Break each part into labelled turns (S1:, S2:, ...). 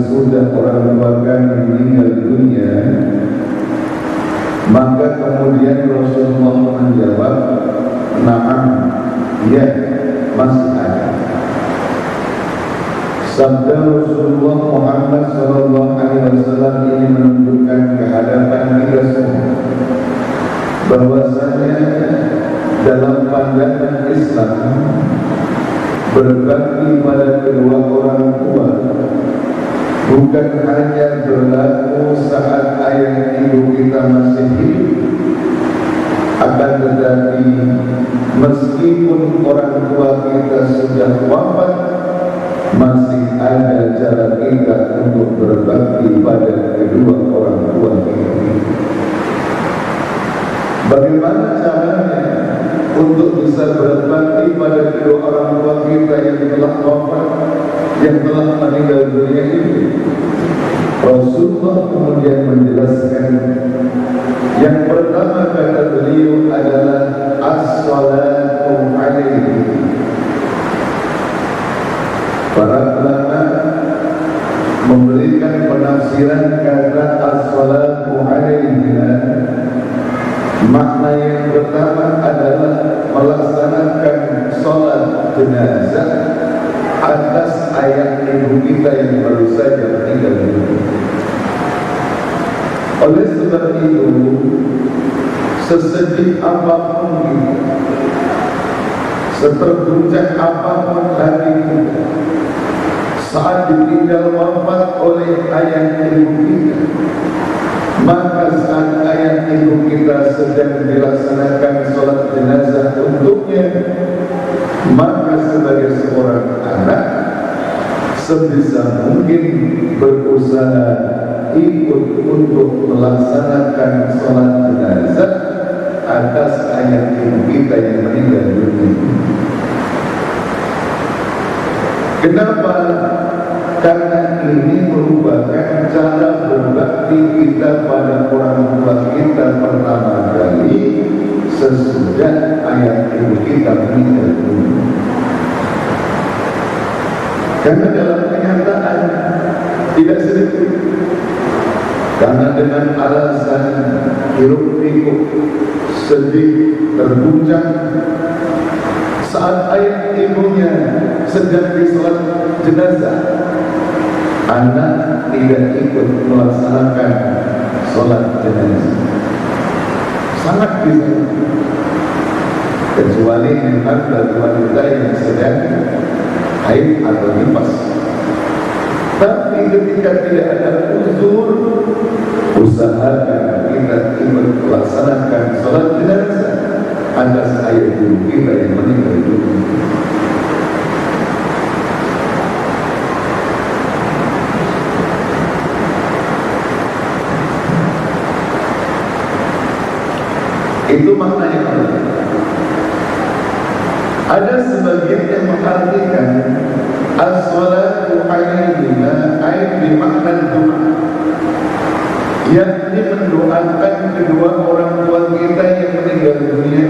S1: sesudah orang tua kami meninggal dunia, maka kemudian Rasulullah menjawab, "Na'am, ya, masih ada." Sabda Rasulullah Muhammad SAW ini menunjukkan kehadapan kita semua bahwasanya dalam pandangan Islam berbakti pada kedua orang tua bukan hanya berlaku saat ayah ibu kita masih hidup, akan tetapi meskipun orang tua kita sudah wafat, masih ada cara kita untuk berbakti pada kedua orang tua kita. Bagaimana caranya untuk bisa berbakti pada kedua orang tua kita yang telah wafat, yang telah meninggal dunia ini? Rasulullah kemudian menjelaskan, yang pertama kata beliau adalah as-salatu alaihi. Para ulama memberikan penafsiran kata as-salatu alaihi. Makna yang pertama adalah melaksanakan sholat jenazah atas ayah ibu kita yang baru saja meninggal dunia. Oleh sebab itu, sesedih apapun kita, seterguncang apapun hati kita saat ditinggal wafat oleh ayah ibu kita, maka saat ayah ibu kita sedang dilaksanakan sholat jenazah untuknya, maka sebagai seorang anak sebisa mungkin berusaha ikut untuk melaksanakan sholat jenazah atas ayah ibu kita yang meninggal dunia. Kenapa? Karena ini merupakan cara berbakti kita pada orang tua kita pertama kali sesudah ayah ibu kita meninggal dunia. Karena dalam kenyataan tidak sedikit, karena dengan alasan hiruk pikuk, sedih, terguncang saat ayah ibunya sedang disolat jenazah, anak tidak ikut melaksanakan sholat jenazah. Sangat bisa, kecuali memang bagi wanita yang sedang haid atau nifas. Tapi ketika tidak ada uzur, usahakan kita ikut melaksanakan sholat jenazah atas ayah ibu kita yang meninggal dunia. Itu maknanya. Ada sebagian yang mengartikan as-salatu alaihima ay bimakna doa, yakni mendoakan kedua orang tua kita yang meninggal dunia.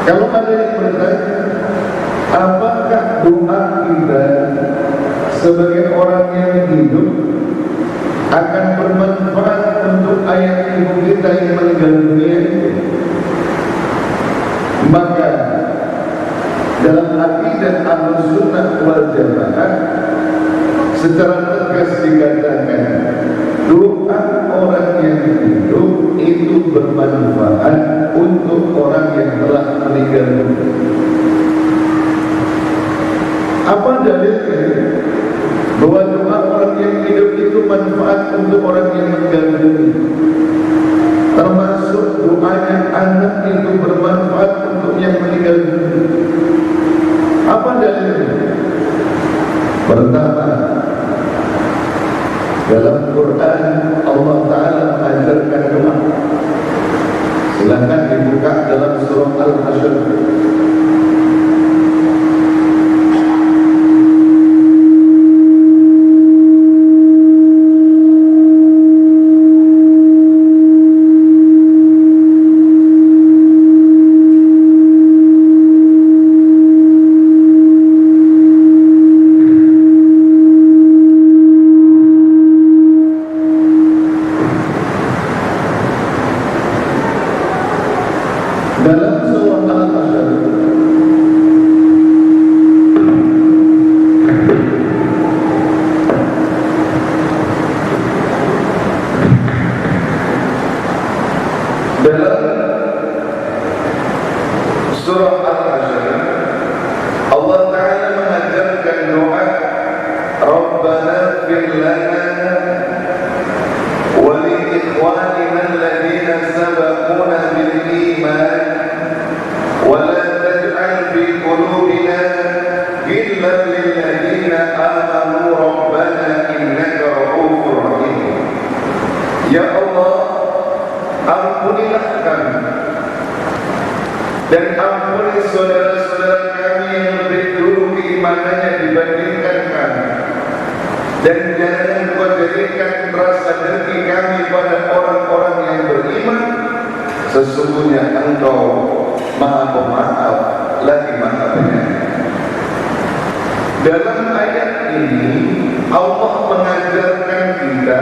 S1: Kalau ada yang bertanya, apakah doa kita sebagai orang yang hidup akan bermanfaat untuk ayah ibu kita yang meninggal dunia? Maka dalam akidah Ahlussunnah wal Jamaah secara tegas dikatakan doa orang yang hidup itu bermanfaat untuk orang yang telah meninggal dunia. Apa dalilnya bahwa doa orang yang hidup itu manfaat untuk orang yang meninggal dunia? Termasuk doanya anak itu bermanfaat untuk yang meninggal dunia. Apa dalilnya? Pertama, dalam Quran Allah Ta'ala mengajarkan doa. Silakan dibuka dalam surah Al-Hasyr. dibandingkan kami, dan jangan kau jadikan rasa dengki kami pada orang-orang yang beriman. Sesungguhnya Engkau Maha Pemaaf lagi Maha Penyayang. Dalam ayat ini Allah mengajarkan kita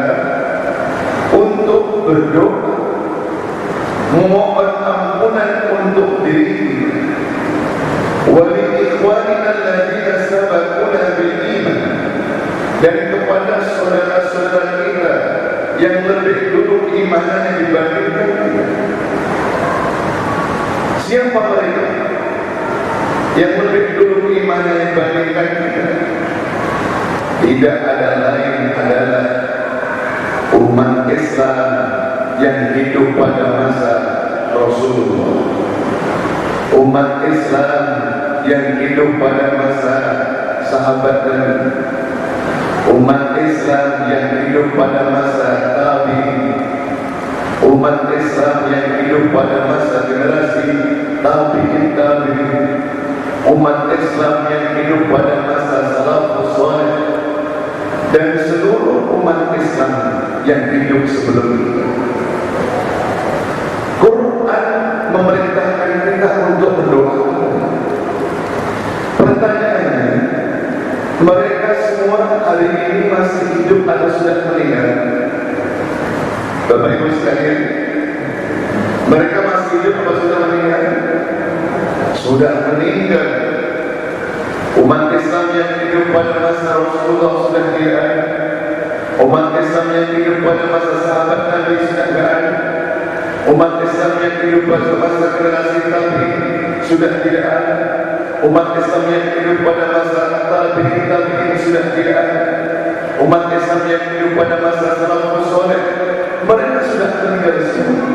S1: untuk berdoa, memohon ampunan untuk diri kita, wa li ikhwanina alladziina sabaquna bil iman, dan kepada saudara-saudara kita yang lebih dulu imannya dibandingkan kita. Siapa mereka yang lebih dulu imannya dibandingkan kita? Tidak ada lain adalah umat Islam yang hidup pada masa Rasulullah, umat Islam yang hidup pada masa sahabat Nabi, umat Islam yang hidup pada masa tabi'in, umat Islam yang hidup pada masa generasi tabi'in, umat Islam yang hidup pada masa salafus salih, dan seluruh umat Islam yang hidup sebelum itu. Quran memerintahkan kita untuk berdoa. Pertanyaannya, mereka semua hari ini masih hidup atau sudah meninggal? Bapak Ibu sekalian, mereka masih hidup atau sudah meninggal? Sudah meninggal. Umat Islam yang hidup pada masa Rasulullah sudah tidak ada. Umat Islam yang hidup pada masa sahabat Nabi sudah tidak ada. Umat Islam yang hidup pada masa generasi tabi'in sudah tidak ada. Umat Islam yang hidup pada masa tabi'in sudah tidak ada. Umat Islam yang hidup pada masa salafus saleh, mereka sudah meninggal semua.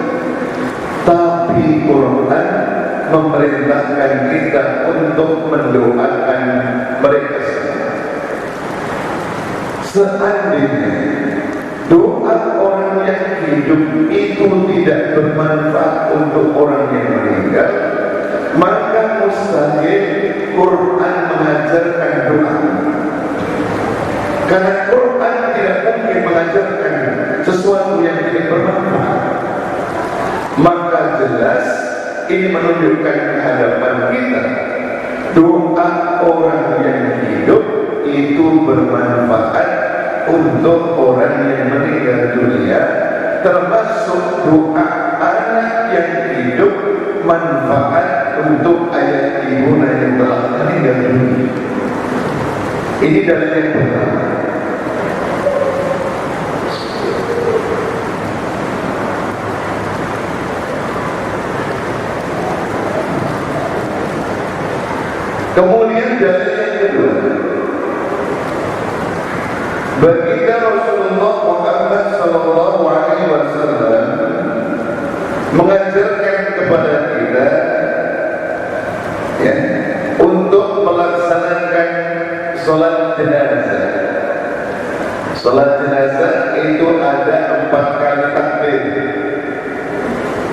S1: Tapi Quran memerintahkan kita untuk mendoakan mereka semua. Seandainya doa orang yang hidup itu tidak bermanfaat untuk orang yang meninggal, maka mustahil Quran mengajarkan doa. Karena Quran tidak mungkin mengajarkan sesuatu yang tidak bermanfaat. Maka jelas ini menunjukkan kehadapan kita, doa orang yang hidup itu bermanfaat untuk orang yang meninggal dunia, termasuk doa anak yang hidup manfaat untuk ayah ibunya yang telah meninggal dunia. Ini dalil yang pertama. Kemudian dalil yang kedua, baginda Rasulullah Muhammad sallallahu alaihi wasallam mengajarkan kepada kita ya, untuk melaksanakan sholat jenazah. Sholat jenazah itu ada 4 kali takbir.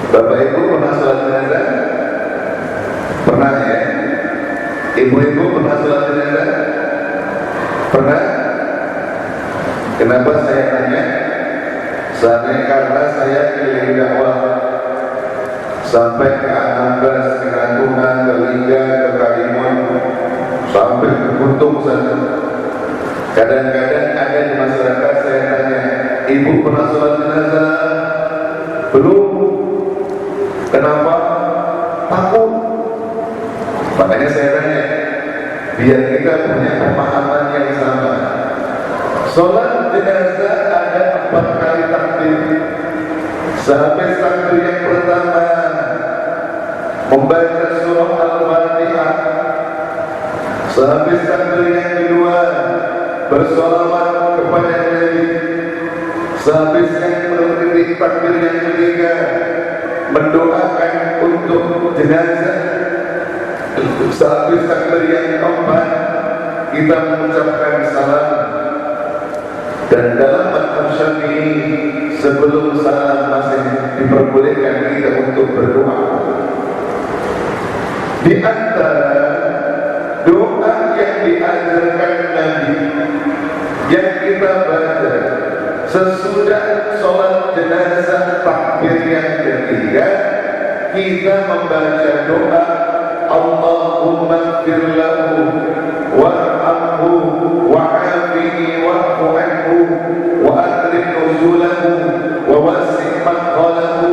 S1: Bapak Ibu pernah sholat jenazah? Pernah ya? Ibu-ibu pernah sholat jenazah? Pernah? Kenapa saya tanya? Karena saya keliling dakwah sampai ke Anambas, ke Natuna, ke Lingga, ke Karimun, sampai ke Guntung sana. Kadang-kadang ada di masyarakat saya tanya, ibu pernah sholat jenazah? Belum. Kenapa? Takut. Makanya saya tanya, biar kita punya pemahaman yang sama. Sholat jenazah ada 4 kali takbir. Sehabis takbir yang pertama, membaca surah Al-Fatihah. Sehabis takbir yang kedua, bersolawat kepada Nabi. Sehabis yang takbir yang ketiga, mendoakan untuk jenazah. Sehabis takbir yang keempat, kita mengucapkan salam. Dan dalam madhab Syafi'i, sebelum salam masih diperbolehkan kita untuk berdoa. Di antara doa yang diajarkan sesudah sholat jenazah takbir yang ketiga, kita membaca doa Allahumma ighfir lahu warhamhu wa'afihi wa'fu anhu wa akrim nuzulahu wa wasi' madkhalahu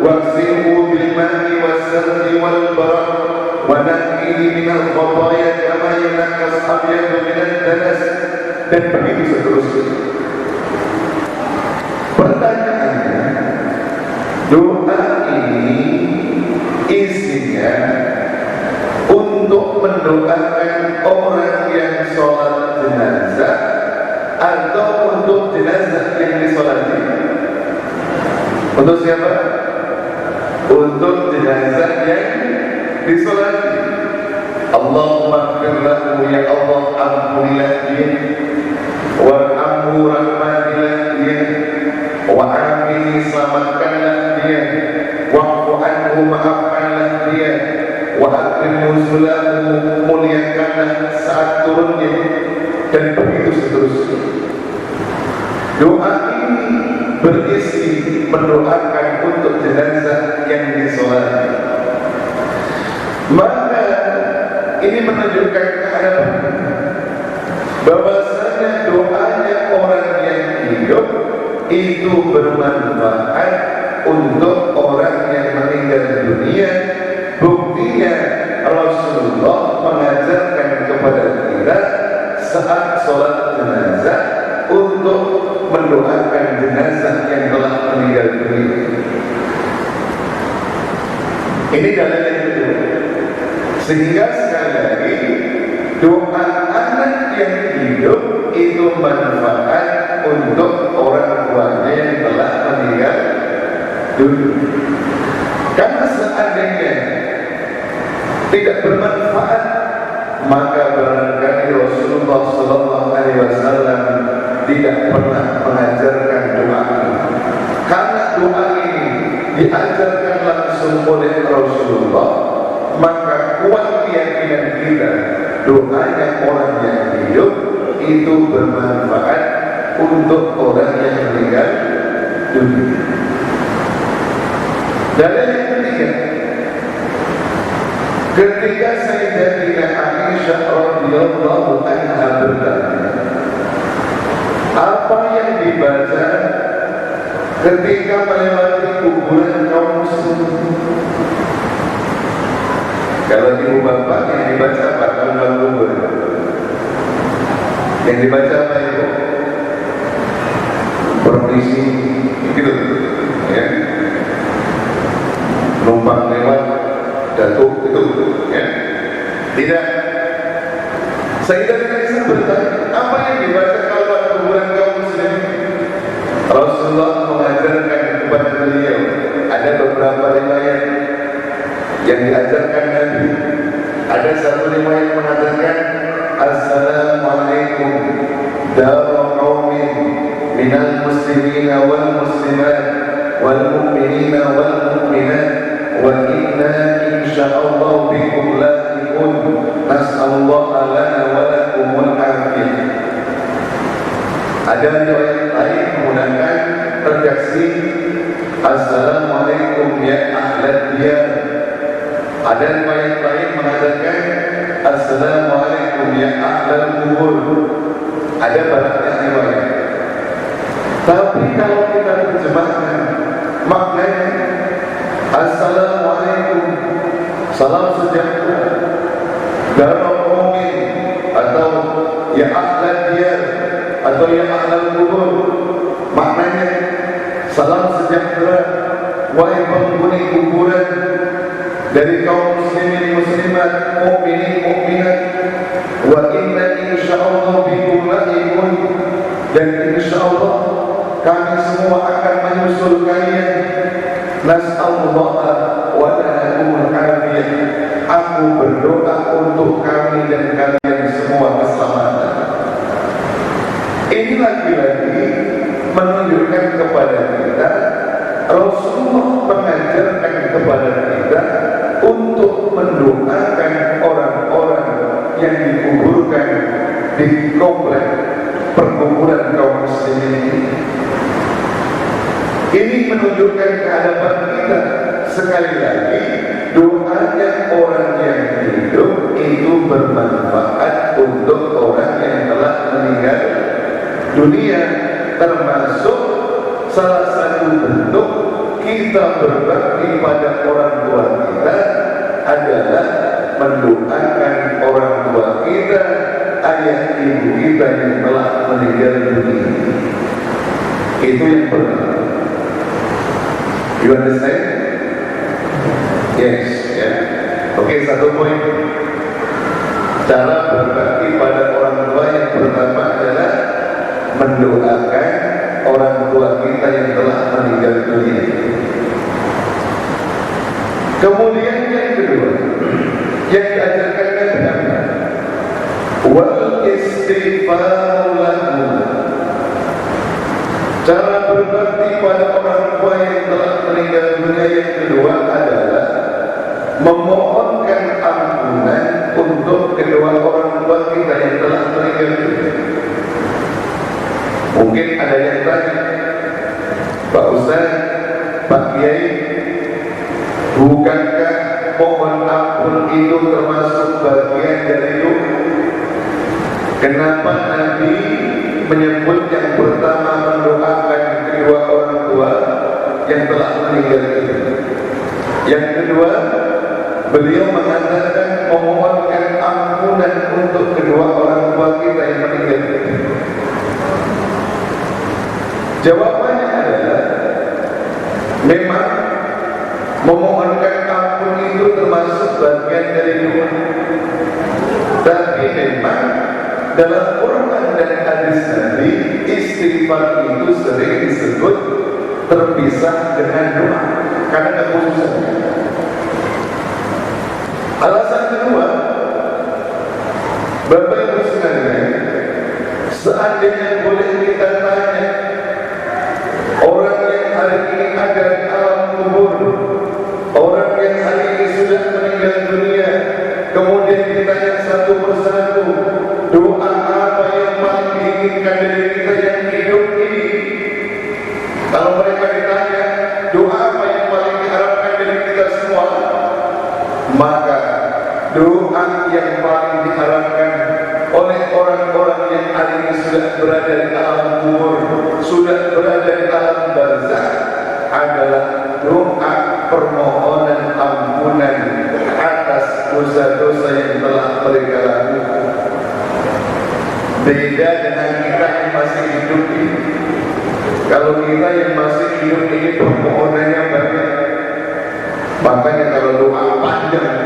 S1: waghsilhu bil ma'i was-salji wal barad wa naqqihi minal khataaya kama yunqas abyadu minad danas, dan begitu seterusnya. Pertanyaannya, doa ini isinya untuk mendoakan orang yang sholat jenazah atau untuk jenazah yang disolati? Untuk siapa? Untuk jenazah yang disolati. Allahumma ighfir lahu, ya Allah ampunilah dia, warhamhu, rahmatilah dia, wa'afihi, selamatkanlah dia, wa'fu anhu, maafkanlah dia, wa akrim nuzulahu, muliakanlah saat turunnya, dan begitu seterusnya. Doa ini berisi mendoakan untuk jenazah yang disolati. Maka ini menunjukkan kehadapan bahwasanya doanya orang yang hidup itu bermanfaat untuk orang yang meninggal dunia. Buktinya Rasulullah mengajarkan kepada kita saat sholat jenazah untuk mendoakan jenazah yang telah meninggal dunia. Ini dalil yang kedua. Sehingga sekali lagi, doa anak yang hidup itu manfaat untuk orang tuanya yang telah meninggal dunia. Karena seandainya tidak bermanfaat, maka barangkali Rasulullah SAW tidak pernah mengajarkan doa ini. Karena doa ini diajarkan langsung oleh Rasulullah, maka kuat keyakinan kita doanya orang yang hidup itu bermanfaat untuk orang yang meninggal dunia. Dalil yang ketiga, ketika Sayyidatina Aisyah radhiyallahu anha bertanya, apa yang dibaca ketika melewati kuburan kaum muslimin? Kalau ibu bapak yang dibaca apa? Kalau kubur yang dibaca apa ibu? Permisi, gitu ya. Numpang lewat datuk itu ya. Tidak. Sayyidatina Aisyah bertanya, apa yang dibaca kalau kuburan kaum muslimin? Rasulullah mengajarkan kepada beliau, ada beberapa riwayat yang diajarkan Nabi. Ada satu riwayat mengatakan, Assalamualaikum darul qaumin minal muslimina wal muslimat wal mu'minina wal mu'minat wa inna insyaallah bikum lahiqun nas'alullah lana wa lakumul afiyah. Ada riwayat lain menggunakan redaksi Assalamualaikum ya ahlad diyar. Ada riwayat lain mengatakan Assalamualaikum ya ahlal kubur. Ada banyak riwayat. Tapi kalau kita terjemahkan maknanya Assalamualaikum, salam sejahtera darul qaumin, atau ya ahlad diyar, atau ya ahlal kubur. Maknanya salam sejahtera wahai penghuni kuburan dari kaum muslimin muslimat, mukminin mukminat, wa inna insyaallah bikum lahiqun, dan insyaallah kami semua akan menyusul kalian. Nas'alullah wa lakumul afiyah. Aku berdoa untuk kami dan kalian semua keselamatan. Ini lagi-lagi menunjukkan kepada kita Rasulullah mengajarkan kepada kita untuk mendoakan orang-orang yang dikuburkan di komplek perkuburan kaum muslimin. Ini menunjukkan kehadapan kita. Sekali lagi, doanya orang yang hidup itu bermanfaat untuk orang yang telah meninggal dunia. Termasuk salah satu bentuk kita berbakti pada orang tua kita adalah mendoakan orang tua kita, ayah ibu kita yang telah meninggal dunia. Itu yang pertama. You understand? Yes, ya. Oke, satu poin. Cara berbakti pada orang tua yang pertama adalah mendoakan orang tua kita yang telah meninggal dunia. Kemudian yang kedua, yang diajarkan Nabi, wal istighfar lahu. Cara berbakti pada orang tua yang telah meninggal dunia yang kedua adalah memohonkan ampunan untuk kedua orang tua kita yang telah meninggal dunia. Mungkin ada yang tanya, Pak Ustaz, Pak Kiai, bukankah mohon ampun itu termasuk bagian dari doa? Kenapa Nabi menyebut yang pertama mendoakan kedua orang tua yang telah meninggal itu? Yang kedua, beliau mengatakan memohonkan ampunan untuk kedua orang tua kita yang meninggal itu. Jawabannya adalah memang memohonkan ampun itu termasuk bagian dari doa. Tapi memang dalam Quran dan hadis Nabi, istighfar itu sering disebut terpisah dengan doa karena kekhususannya. Alasan kedua, Bapak Ibu sekalian, seandainya boleh kita tanya orang yang hari ini ada di alam kubur, orang yang hari ini sudah meninggal dunia, kemudian ditanya satu persatu, doa apa yang paling diinginkan dari kita yang hidup ini? Kalau mereka ditanya, doa apa yang paling diharapkan dari kita semua? Maka doa yang paling diharapkan oleh orang-orang yang hari ini sudah berada di alam kubur, sudah berada di alam barzakh adalah doa permohonan ampunan atas dosa-dosa yang telah mereka lakukan. Beda dengan kita yang masih hidup ini. Kalau kita yang masih hidup ini permohonannya banyak. Makanya kalau doa panjang,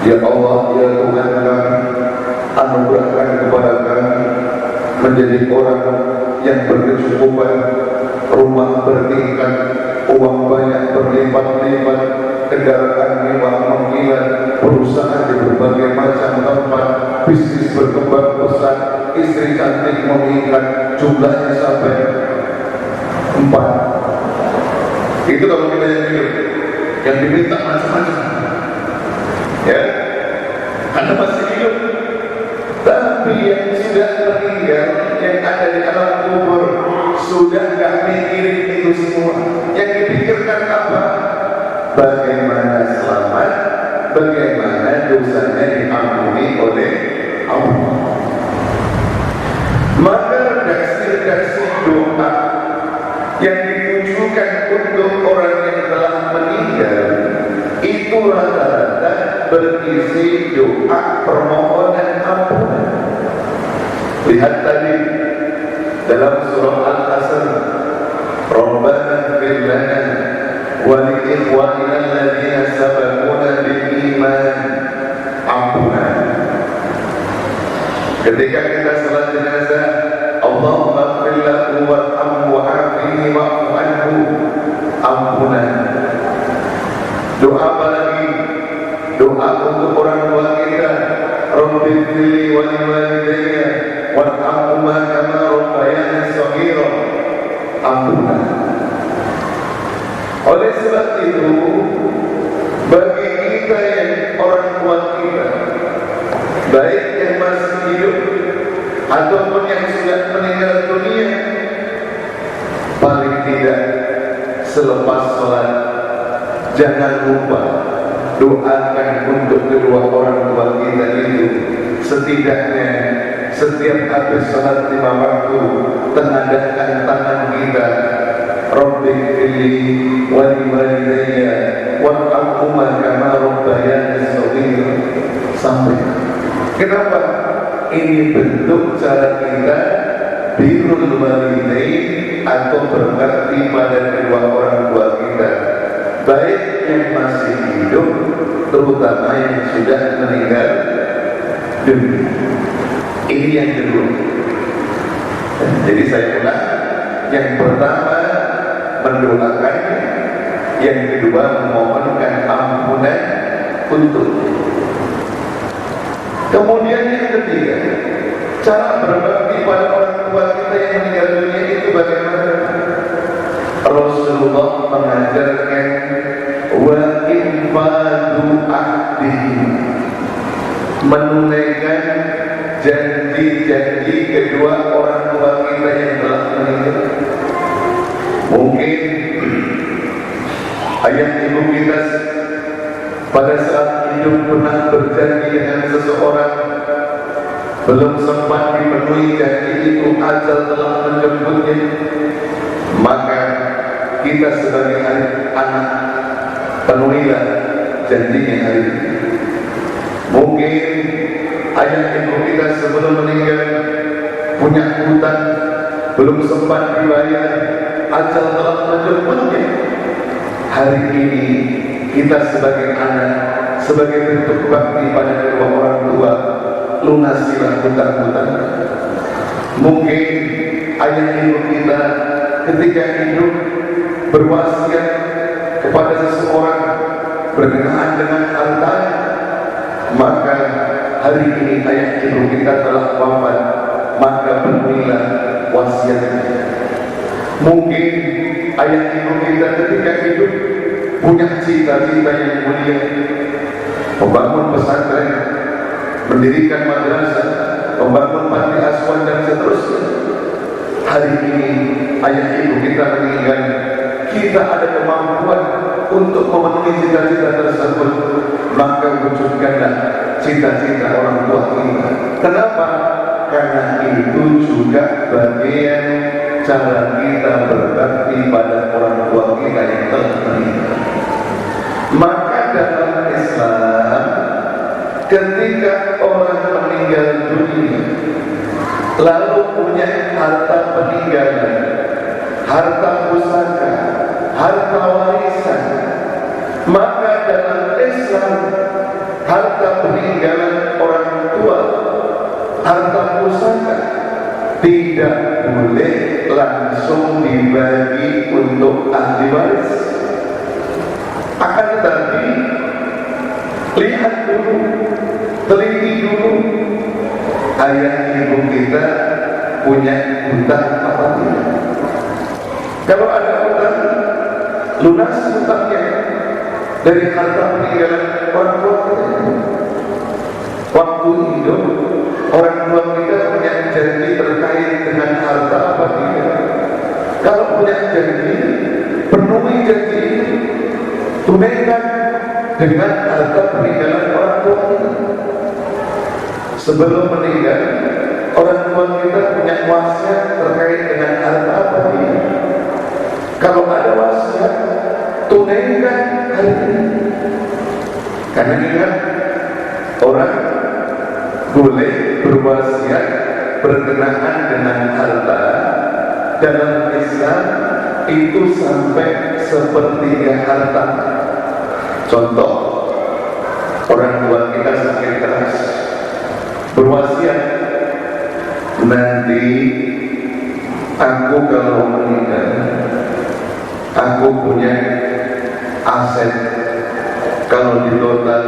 S1: ya Allah, ya Tuhan kami, anugerahkan kepada kami menjadi orang yang berkecukupan, rumah bertingkat, uang banyak berlipat-lipat, kendaraan mewah mengkilat, perusahaan di berbagai macam tempat, bisnis berkembang pesat, istri cantik mengikat, jumlahnya sampai 4. Itu kalau kita yang hidup, yang diminta macam-macam, ya, karena masih hidup. Tapi yang sudah meninggal, yang ada di alam kubur, sudah gak mikirin itu semua. Yang dipikirkan apa? Bagaimana selamat, bagaimana dosanya diampuni oleh Allah. Maka redaksi-redaksi doa yang ditujukan untuk orang yang telah meninggal itu rata-rata berisi doa permohonan ampunan. Lihat tadi dalam surah Al-Asr, Rabbana ighfir lana wa li ikhwanina alladziina sabaquna bil iman. Ampunan. Ketika kita salat jenazah, Allahumma ighfir lahu warhamhu wa'afihi wa'fu anhu. Ampunan. Doa apa lagi? Doa untuk orang tua kita, Rabbi ighfirli wa liwalidayya warhamhuma kama rabbayani shaghira. Ampunan. Oleh sebab itu, bagi kita yang orang tua kita, baik yang masih hidup ataupun yang sudah meninggal dunia, paling tidak, selepas sholat jangan lupa doakan untuk kedua orang tua kita itu. Setidaknya setiap habis sholat 5 waktu, tengadahkan tangan kita, Rabbi fili wali walidayya warhamhuma kama rabbayani shaghira, sampai. Kenapa? Ini bentuk cara kita birrul walidain atau berbakti pada kedua orang tua kita, baik yang masih hidup, terutama yang sudah meninggal dunia. Ini yang kedua. Jadi saya ulang, yang pertama mendoakan, yang kedua memohonkan ampunan untuk. Kemudian yang ketiga, cara berbakti pada orang tua kita yang meninggal dunia itu bagaimana? Rasulullah mengajarkan wa infadu ahdihim, menunaikan janji-janji kedua orang tua kita yang telah meninggal. Mungkin ayah ibu kita pada saat hidup pernah berjanji dengan seseorang, belum sempat dipenuhi janji itu, ajal telah menjemputnya, maka kita sebagai anak penuhilah janjinya hari ini. Mungkin ayah ibu kita sebelum meninggal punya hutang belum sempat dibayar, ajal telah menjemputnya. Hari ini kita sebagai anak, sebagai bentuk bakti pada kedua orang tua, lunasilah hutang-hutang. Mungkin ayah ibu kita ketika hidup berwasiat kepada seseorang berkenaan dengan harta, maka hari ini ayah ibu kita telah wafat, maka penuhilah wasiatnya. Mungkin ayah ibu kita ketika hidup punya cita-cita yang mulia, membangun pesantren, mendirikan madrasah, membangun panti asuhan dan seterusnya. Hari ini ayah ibu kita meninggal, kita ada kemampuan untuk memenuhi cita-cita tersebut, maka wujudkanlah cita-cita orang tua kita. Kenapa? Karena itu juga bagian cara kita berbakti pada orang tua kita yang telah meninggal. Maka dalam Islam, ketika orang meninggal dunia lalu punya harta peninggalan, harta pusaka, harta warisan, maka dalam Islam harta peninggalan orang tua, harta pusaka tidak boleh langsung dibagi untuk ahli waris. Akan tetapi lihat dulu, teliti dulu, ayah ibu kita punya hutang apa tidak. Kalau ada hutang, lunas hutangnya dari harta peninggalan orang tua kita. Waktu hidup orang tua kita punya janji terkait dengan harta apa tidak. Kalau punya janji, penuhi janji itu, tunaikan dengan harta peninggalan orang tua kita. Sebelum meninggal, orang tua kita punya wasiat terkait dengan harta apa tidak. Kalau ada wasiat, tunaikan hari ini. Karena ingat, orang boleh berwasiat berkenaan dengan harta dalam Islam itu sampai sepertiga harta. Contoh, orang tua kita sakit keras, berwasiat, nanti aku kalau meninggal, aku punya aset, kalau di total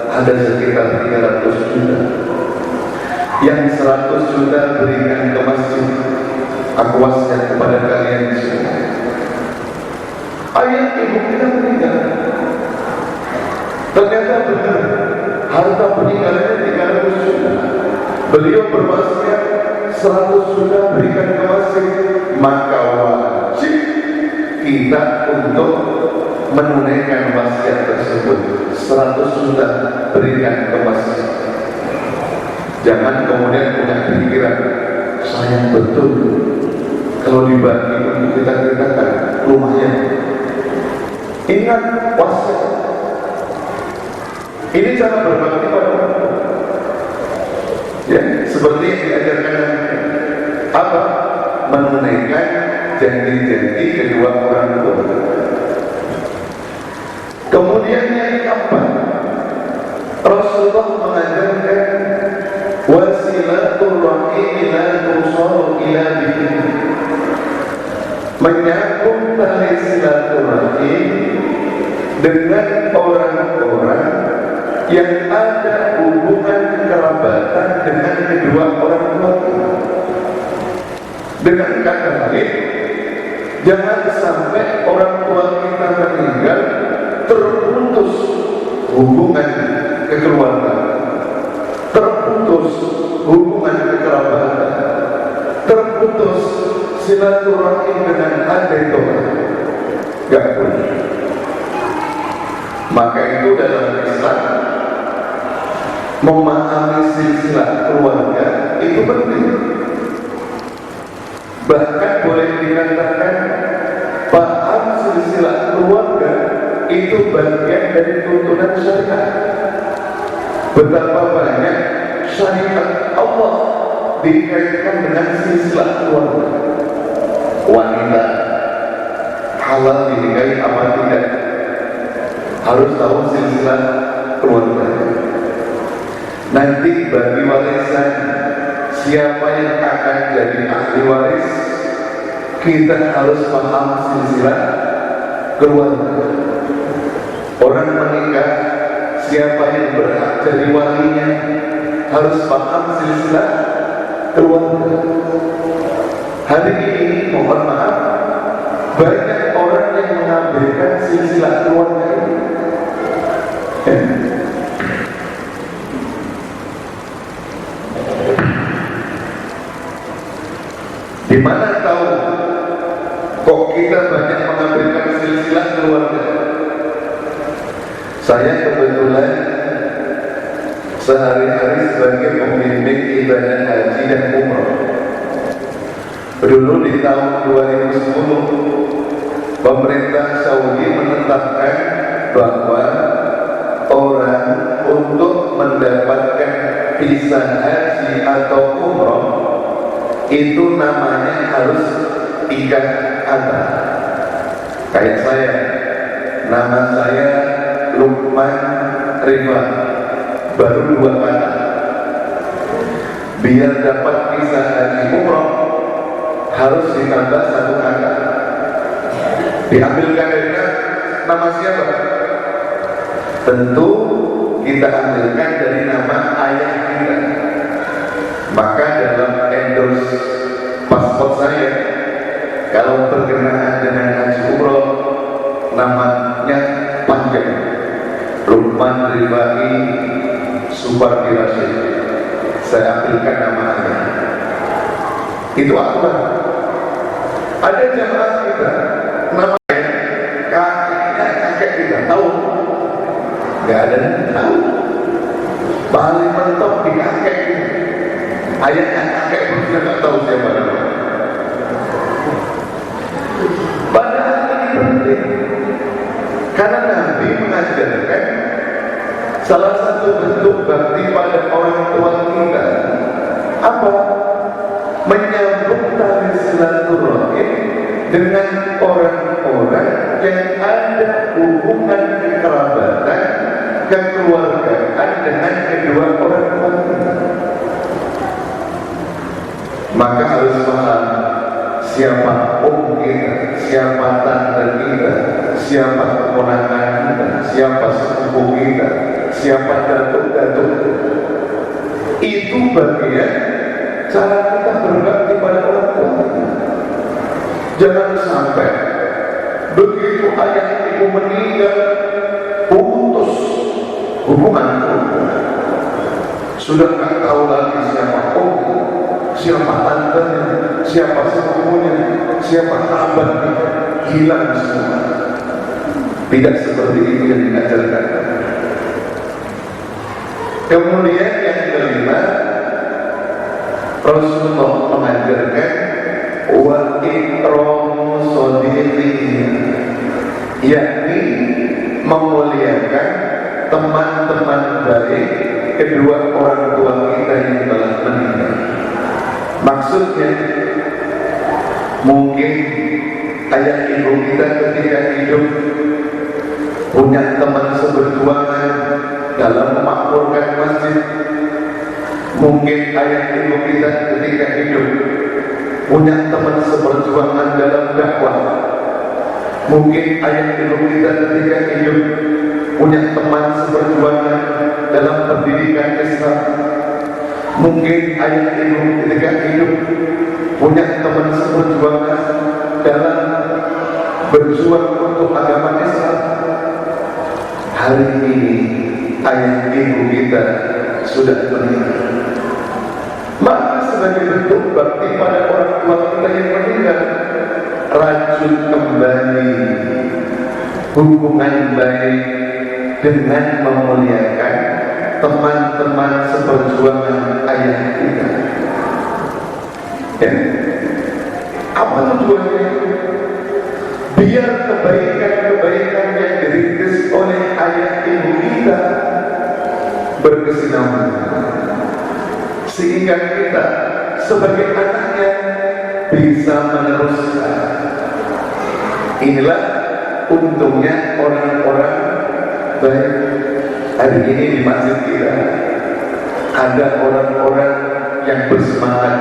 S1: ada sekitar 300 juta, yang 100 juta berikan ke masjid, aku wasiat kepada kalian semua. Ayah ibu kita meninggal, ternyata benar harta peninggalannya 300 juta. Beliau berwasiat 100 juta berikan ke masjid, maka wajib kita untuk menunaikan wasiat tersebut. 100 juta berikan ke masjid. Jangan kemudian punya pikiran sayang betul kalau dibagi untuk kita kan lumayan. Ingat wasiat. Ini cara berbakti pada orang. Ya, seperti yang diajarkan apa? Menunaikan janji-janji kedua orang tua. Kemudian yang keempat, Rasulullah mengajarkan wasilaturrahim la tusalu ila bihi, menyambung tali silaturahim dengan orang-orang yang ada hubungan kekerabatan dengan kedua orang tua. Dengan kata lain, jangan sampai orang tua kita meninggal terputus hubungan kekeluargaan, terputus hubungan kekerabatan, terputus silaturahim dengan adik tua. Gak boleh. Maka itu dalam Islam memahami silsilah keluarga itu penting. Bahkan boleh dikatakan paham silsilah keluarga itu bagian dari tuntunan syariat. Betapa banyak syariat Allah dikaitkan dengan silsilah keluarga. Wanita halal dinikahi apa tidak, harus tahu silsilah keluarga. Nanti bagi warisan, siapa yang akan jadi ahli waris, kita harus paham silsilah keluarga. Orang menikah, siapa yang berhak jadi walinya, harus paham silsilah keluarga. Hari ini mohon maaf, banyak orang yang mengabaikan silsilah keluarga ini. Di mana tahu kok kita banyak mengambilkan silsilah keluarga? Saya kebetulan sehari-hari sebagai pembimbing ibadah haji dan umrah. Dulu di tahun 2010 pemerintah Saudi menetapkan bahwa orang untuk mendapatkan visa haji atau umrah itu namanya harus 3 kata. Kayak saya, nama saya Lukman Rifa, baru 2 kata. Biar dapat visa haji umrah harus ditambah 1 kata. Diambilkan dari nama siapa? Tentu kita ambilkan dari nama ayah kita. Maka dalam endorse paspor saya, kalau berkenaan dengan haji umroh, namanya panjang, Lukman Rifai Supardi Rashid. Saya ambilkan nama ayah. Itu aturan. Ada jamaah kita, namanya kakek kita tahu, nggak ada yang tahu. Paling mentok di kakek. Ayahnya kakek pun kita tak tahu siapa nama. Padahal ini penting, karena Nabi mengajarkan salah satu bentuk bakti pada orang tua kita apa? Menyambung tali silaturahim dengan orang-orang yang ada hubungan kekerabatan, kekeluargaan dengan kedua orang tua kita. Maka harus paham siapa om kita, siapa tante kita, siapa keponakan kita, siapa sepupu kita, siapa datuk-datuk kita. Itu bagian cara kita berbakti pada orang tua kita. Jangan sampai begitu ayah ibu meninggal, putus hubungan. Sudah tak tahu lagi siapa om, siapa tantenya, siapa sepupunya. siapa abad hilang semua. Tidak seperti itu yang diajarkan. Kemudian yang kelima, Rasulullah mengajarkan wa ikramu shadiqin, yakni memuliakan teman-teman baik kedua orang tua kita yang telah meninggal. Maksudnya mungkin ayah ibu kita ketika hidup punya teman seperjuangan dalam memakmurkan masjid. Mungkin ayah ibu kita ketika hidup punya teman seperjuangan dalam dakwah. Mungkin ayah ibu kita ketika hidup punya teman seperjuangan dalam pendidikan Islam. Mungkin ayah ibu ketika hidup punya teman seperjuangan dalam berjuang untuk agama Islam. Hari ini ayah ibu kita sudah meninggal. Maka sebagai bentuk bakti pada orang tua kita yang meninggal, rajut kembali hubungan baik dengan memuliakan teman-teman seperjuangan ayah kita. Ya. Apa tujuannya? Biar kebaikan-kebaikan yang dirintis oleh ayah ibu kita berkesinambungan, sehingga kita sebagai anaknya bisa meneruskan. Inilah untungnya orang-orang baik. Hari ini di masjid kita ada orang-orang yang bersemangat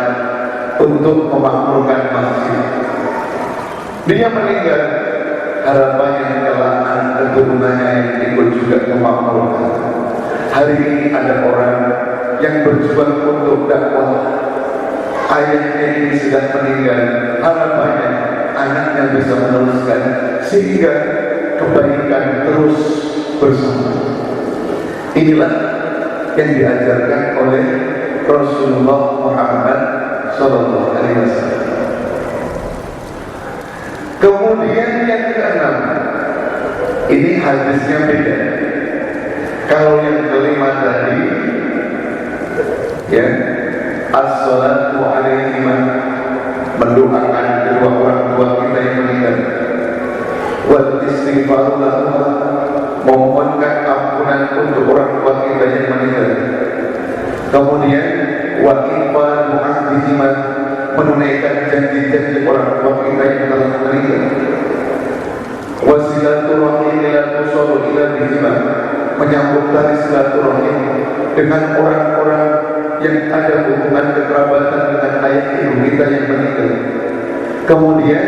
S1: untuk memakmurkan masjid. Dia meninggal, harapannya kelak keturunannya yang ikut juga memakmurkan. Hari ini ada orang yang berjuang untuk dakwah. Ayahnya ini sudah meninggal, harapannya anaknya bisa meneruskan sehingga kebaikan terus bersama. Inilah yang diajarkan oleh Rasulullah Muhammad SAW. Kemudian yang keenam, ini hadisnya beda. Kalau yang kelima tadi, ya, as-salatu alaihima, mendoakan kedua orang tua kita yang meninggal, wal istighfaru lahum, memohonkan ampunan untuk orang tua kita yang meninggal. Kemudian wa iqbalu ahdihima, menunaikan janji-janji orang tua kita yang telah meninggal. Wa silaturahim ila tusalu ila bihima, menyambut tali silaturahim dengan orang-orang yang ada hubungan kekerabatan dengan ayah ibu kita yang meninggal. Kemudian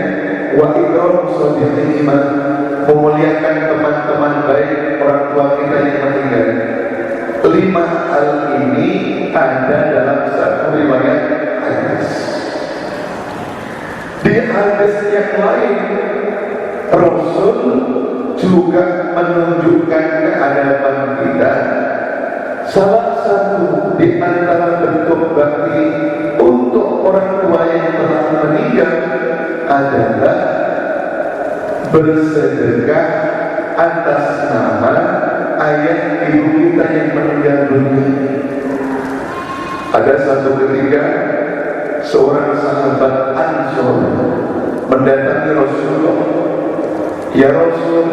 S1: wa ikramu shadiqihima, memuliakan teman-teman baik orang tua kita yang meninggal. 5 hal ini ada dalam satu riwayat hadis. Di hadis yang lain, Rasul juga menunjukkan kehadapan kita. Salah satu di antara bentuk bakti untuk orang tua yang telah meninggal adalah bersedekah atas nama ayah ibu kita yang meninggal dunia. Ada satu ketika seorang sahabat Ansor mendatangi Rasulullah. Ya Rasul,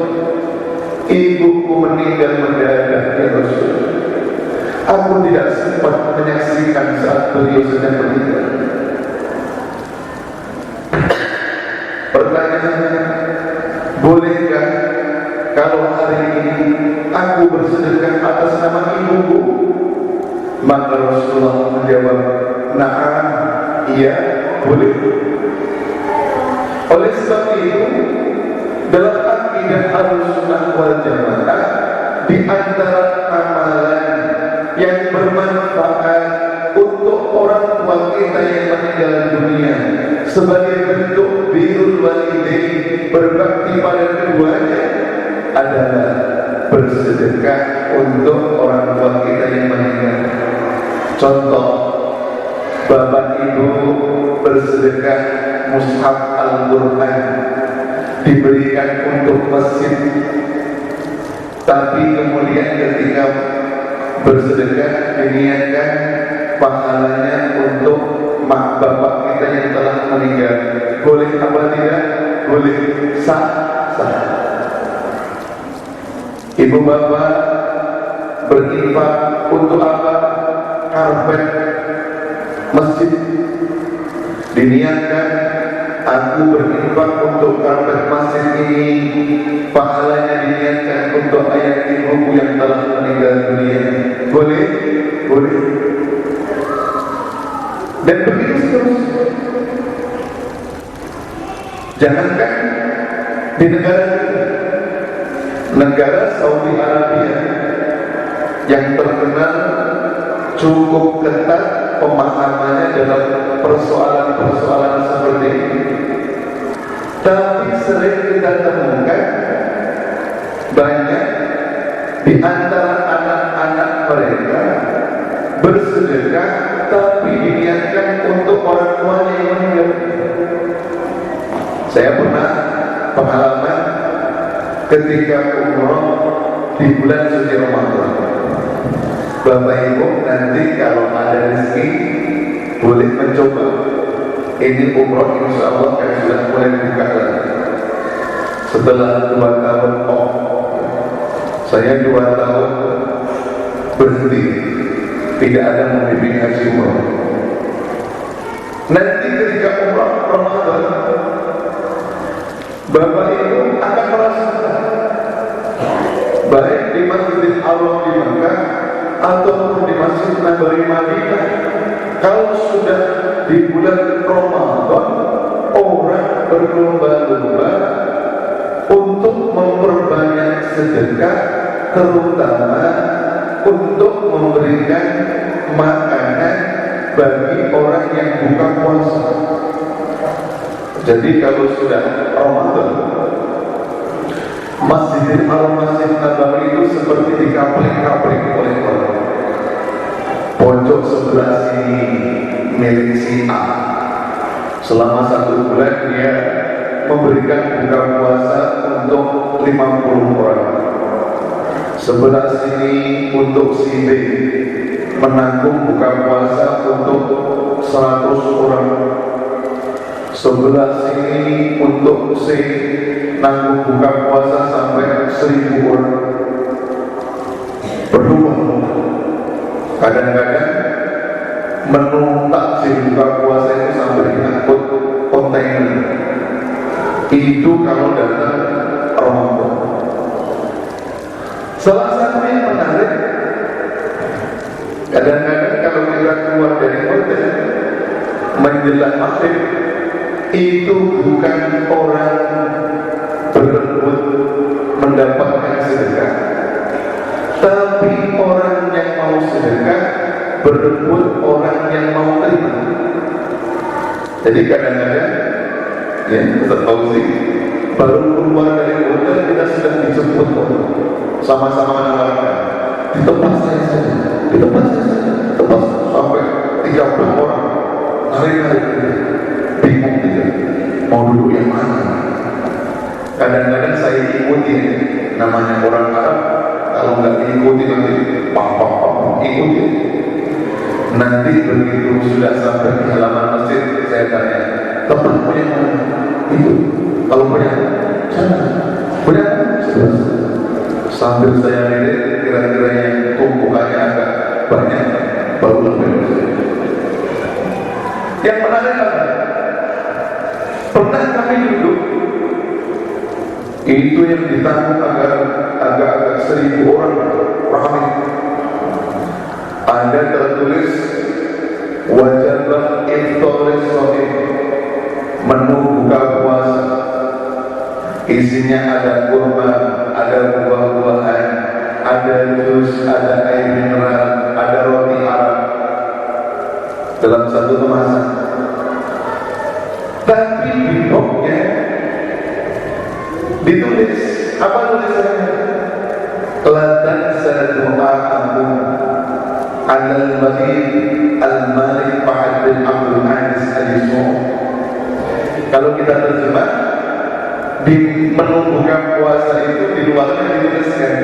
S1: ibuku meninggal mendadak ya Rasul. Aku tidak sempat menyaksikan saat beliau sedang meninggal. Pertanyaannya, bolehkah kalau hari ini aku bersedekah atas nama ibuku? Maka Rasulullah menjawab, na'am, iya, boleh. Oleh sebab itu, dalam akidah Ahlussunnah wal Jamaah, di antara amalan yang bermanfaat untuk orang tua kita yang meninggal dunia sebagai bentuk birrul walidain, berbakti pada keduanya, adalah bersedekah untuk orang tua kita yang meninggal. Contoh, bapak ibu bersedekah mushaf Al-Quran diberikan untuk masjid, tapi kemudian ketika bersedekah diniatkan pahalanya untuk mak bapak kita yang telah meninggal. Boleh apa tidak? Boleh, sah. Ibu bapak berinfak untuk apa? Karpet masjid, diniatkan aku berinfak untuk karpet masjid ini, pahalanya diniatkan untuk ayah ibuku yang telah meninggal dunia. Boleh? Boleh. Dan begitu seterusnya. Jangankan di negara Saudi Arabia yang terkenal cukup ketat pemahamannya dalam persoalan-persoalan seperti ini, tapi sering kita temukan banyak di antara anak-anak mereka bersedekah tapi diniatkan untuk orang tuanya yang meninggal. Saya pernah pengalaman ketika umroh di bulan suci Ramadan. Bapak Ibu nanti kalau ada rezeki boleh mencoba. Ini umroh insya Allah kan sudah mulai buka lagi. Setelah 2 tahun off, saya 2 tahun berhenti, tidak ada membimbing haji umroh. Nanti ketika umroh Ramadan, Bapak Ibu akan merasakan baik di Masjidil Haram di Makkah ataupun di Masjid Nabawi Madinah, kalau sudah di bulan Ramadan orang berlomba-lomba untuk memperbanyak sedekah, terutama untuk memberikan makanan bagi orang yang buka puasa. Jadi kalau sudah Ramadan, Masjidil Haram, Masjid Nabawi itu seperti dikapling-kapling oleh orang. Pojok sebelah sini milik si A. Selama 1 bulan dia memberikan buka puasa untuk 50 orang. Sebelah sini untuk si B menanggung buka puasa untuk 100 orang. Sebelah sini untuk C nanggung buka puasa sampai 1000 orang. Berubah. Kadang-kadang menu takjil buka puasa itu sampai diangkut kontainer. Itu kalau datang Ramadan. Salah satu yang menarik, kadang-kadang kalau kita keluar dari hotel menjelang maghrib, itu bukan orang berebut mendapatkan sedekah, tapi orang yang mau sedekah berebut orang yang mau terima. Jadi kadang-kadang ya, tahu sih, baru keluar dari hotel kita sudah dijemput sama-sama menawarkan di tempat saya saja, di tempat saya saja, tempat sampai 30 orang. Hari-hari bingung tidak mau duduk yang mana. Kadang-kadang saya ikuti, namanya orang Arab, kalau nggak diikuti nanti pam ikuti. Nanti begitu sudah sampai di halaman masjid, saya tanya, tempat punya mana? Itu. Kalau punya sana, punya sambil saya lihat kira-kira yang tumpukannya agak banyak, baru lebih. Yang menarik apa? Pernah kami duduk, itu yang ditanggung agak 1000 orang ramai. Ada tertulis wajibah iftar sahih, menu buka puasa. Isinya ada kurma, ada buah-buahan, ada jus, ada air mineral, ada roti Arab dalam satu kemasan. Tapi di boxnya ditulis apa tulisannya? Kelatan sedoa kamu al-Malik al-Malik Fahad bin Abdul Aziz al-Yusuf. Kalau kita terjemah di menu buka puasa itu di luarnya dituliskan,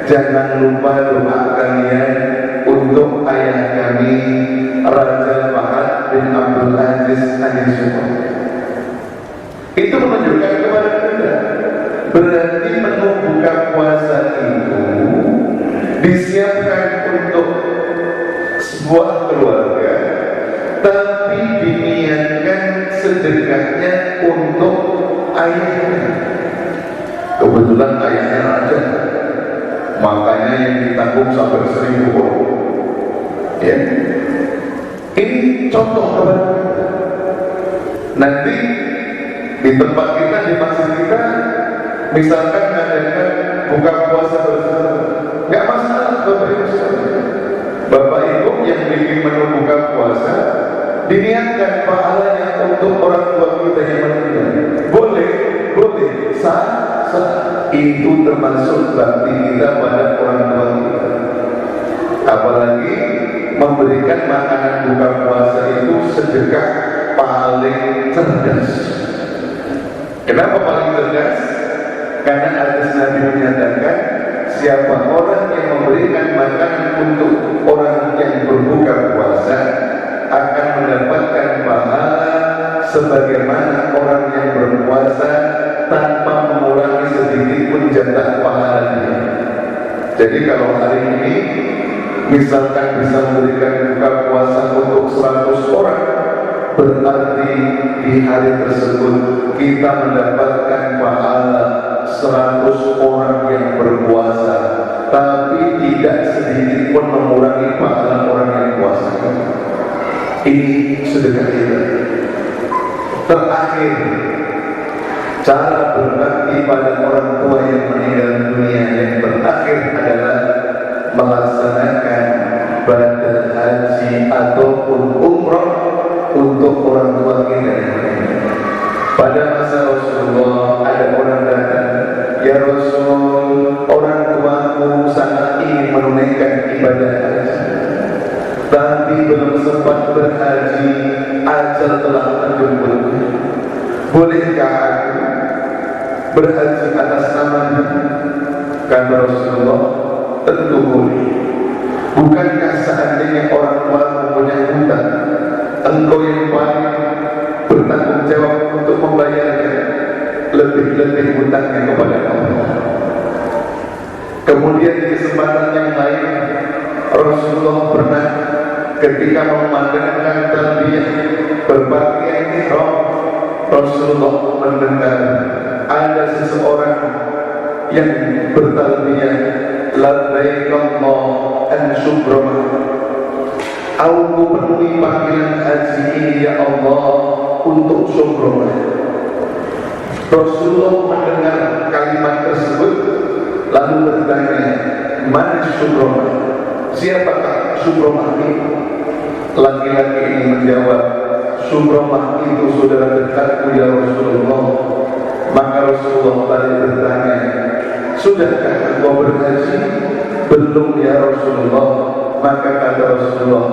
S1: jangan lupa doa kalian untuk ayah kami Raja Fahad bin Abdul Aziz Al-Syukur. Itu menunjukkan kepada kita, berarti menu buka puasa itu disiapkan untuk sebuah keluarga, tapi diniatkan sedekahnya untuk ayahnya. Kebetulan ayahnya raja, makanya yang ditanggung sampai 1000 orang. Ya, ini contoh kepada kita. Nanti di tempat kita, di masjid kita, misalkan mengadakan buka puasa bersama, nggak masalah Bapak Ibu sekalian. Bapak Ibu yang bikin menu buka puasa, diniatkan pahalanya untuk orang tua kita yang meninggal. Boleh, sah. Itu termasuk bakti kita pada orang tua kita. Apalagi memberikan makanan buka puasa itu sedekah paling cerdas. Kenapa paling cerdas? Karena hadis Nabi menyatakan, siapa orang yang memberikan makanan untuk orang yang berbuka puasa akan mendapatkan pahala sebagaimana orang yang berpuasa tanpa mengurangi sedikit pun jatah pahalanya. Jadi kalau hari ini misalkan bisa memberikan buka puasa untuk 100 orang, berarti di hari tersebut kita mendapatkan pahala 100 orang yang berpuasa, tapi tidak sedikit pun mengurangi pahala orang yang puasa. Ini sedekah kita. Terakhir, cara berbakti pada orang tua yang meninggal dunia yang terakhir adalah melaksanakan badal haji ataupun umrah untuk orang tua kita. Pada masa Rasulullah ada orang datang, ya Rasul, orang tuaku sangat ingin menunaikan ibadah haji, tapi belum sempat berhaji, ajal telah menjemput. Bolehkah aku berhaji atas namanya? Kata Rasulullah, tentu boleh. Bukankah seandainya orang tua mempunyai hutang, engkau yang paling bertanggung jawab untuk membayarnya, lebih-lebih hutangnya kepada Allah. Kemudian di kesempatan yang lain, Rasulullah pernah ketika memandangkan talbiyah berpakaian ihram, Rasulullah mendengar ada seseorang yang bertalbiyah labbaik Allahumma syukran, aku penuhi panggilan haji ini ya Allah untuk syukran. Rasulullah mendengar kalimat tersebut lalu bertanya, mana syukran? Siapakah syukran itu? Laki-laki ini menjawab, syukran itu saudara dekatku ya Rasulullah. Maka Rasulullah balik bertanya, sudahkah engkau berhaji? Belum ya Rasulullah. Maka kata Rasulullah,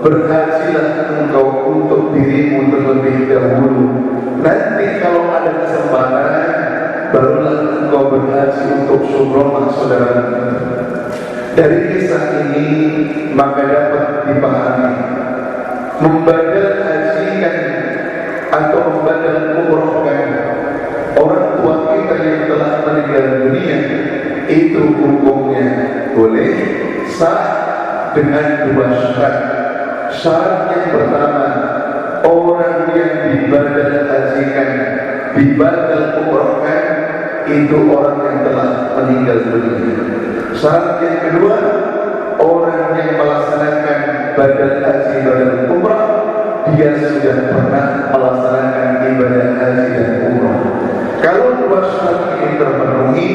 S1: berhajilah engkau untuk dirimu terlebih dahulu. Nanti kalau ada kesempatan, barulah engkau berhaji untuk syukran saudara. Dari kisah ini maka dapat dipahami, membadal hajikan atau membadal umrohkan orang tua kita yang telah meninggal dunia itu hukumnya boleh, sah dengan 2 syarat. Syarat yang pertama, orang yang dibadal hajikan, dibadal umrohkan itu orang yang telah meninggal dunia. Syarat yang kedua, orang yang melaksanakan badal haji, badal umrah, dia sudah pernah melaksanakan ibadah haji dan umrah. Kalau 2 syarat ini terpenuhi,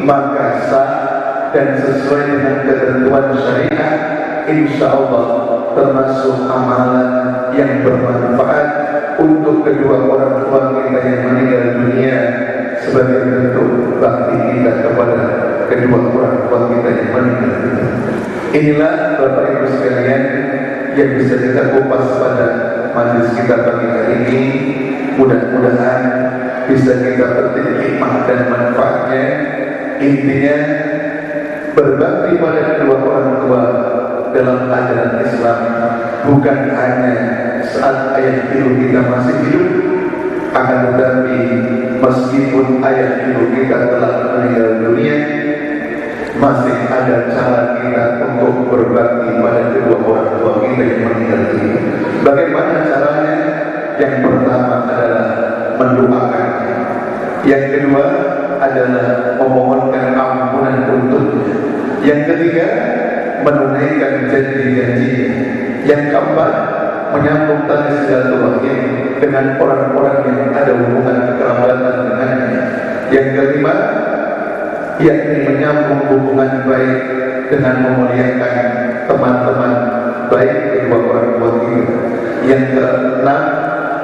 S1: maka sah dan sesuai dengan ketentuan syariat, insya Allah termasuk amalan yang bermanfaat untuk kedua orang tua kita yang meninggal dunia sebagai bentuk bakti kita kepada kedua orang tua kita yang meninggal dunia. Inilah Bapak Ibu sekalian yang bisa kita kupas pada majelis kita pagi hari ini. mudah-mudahan bisa kita petik hikmah dan manfaatnya. Intinya berbakti pada kedua orang tua dalam ajaran Islam bukan hanya saat ayah ibu kita masih hidup, akan tetapi meskipun ayah ibu kita telah meninggal dunia, masih ada cara kita untuk berbakti pada kedua orang tua kita yang meninggal dunia. Bagaimana caranya? Yang pertama adalah mendoakan. Yang kedua adalah memohonkan ampunan untuknya. Yang ketiga, menunaikan janji-janji. Yang keempat, menyambung tali silaturahim dengan orang-orang yang ada hubungan kekerabatan dengannya. Yang kelima, yakni menyambung hubungan baik dengan memuliakan teman-teman baik kedua orang tua kita. Yang keenam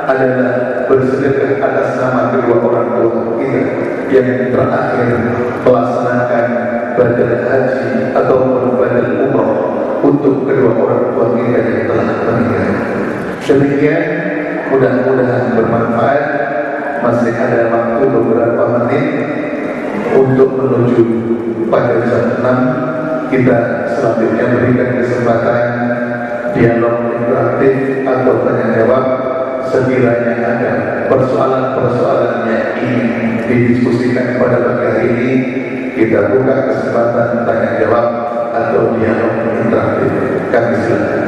S1: adalah bersedekah atas nama kedua orang tua kita. Yang terakhir, melaksanakan badal haji ataupun badal umrah untuk kedua orang tua kita yang telah meninggal. Demikian, mudah-mudahan bermanfaat. Masih ada waktu beberapa menit untuk menuju pada jam 6. Kita selanjutnya berikan kesempatan dialog interaktif atau tanya jawab. Sekiranya ada persoalan-persoalan yang ingin didiskusikan pada pagi hari ini, kita buka kesempatan tanya jawab atau dialog interaktif. Kami silakan.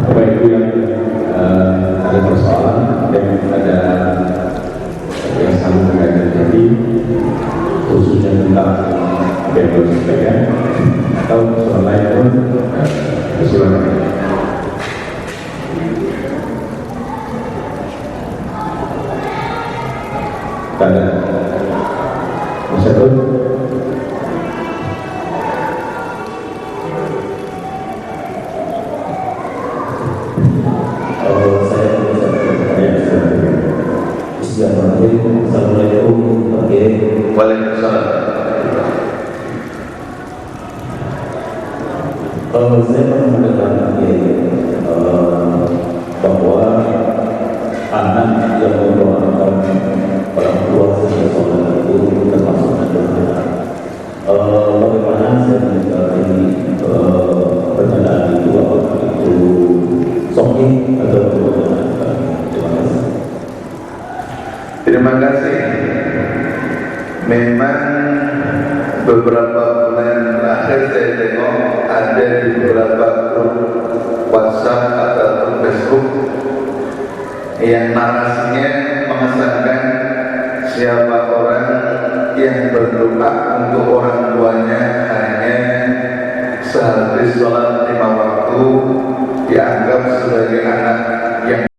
S2: Bapak Ibu yang ada persoalan dan ada yang selalu mengajar jadi khususnya tentang bebas sepeda atau soal lain pun silakan. Tanda Mas Edo.
S3: Assalamualaikum warahmatullahi wabarakatuh.
S1: Waalaikumsalam.
S3: Saya pernah mendengar bahwa anak yang mendoakan orang tua sejak sholat itu termasuk doa. Bagaimana saya mendengar ini pernyataan itu, apakah itu sahih atau bagaimana? Terima kasih.
S1: Terima kasih. Memang beberapa bulan terakhir saya tengok ada di beberapa grup WhatsApp atau Facebook yang narasinya mengesankan siapa orang yang berdoa untuk orang tuanya hanya sehabis sholat 5 waktu dianggap sebagai anak yang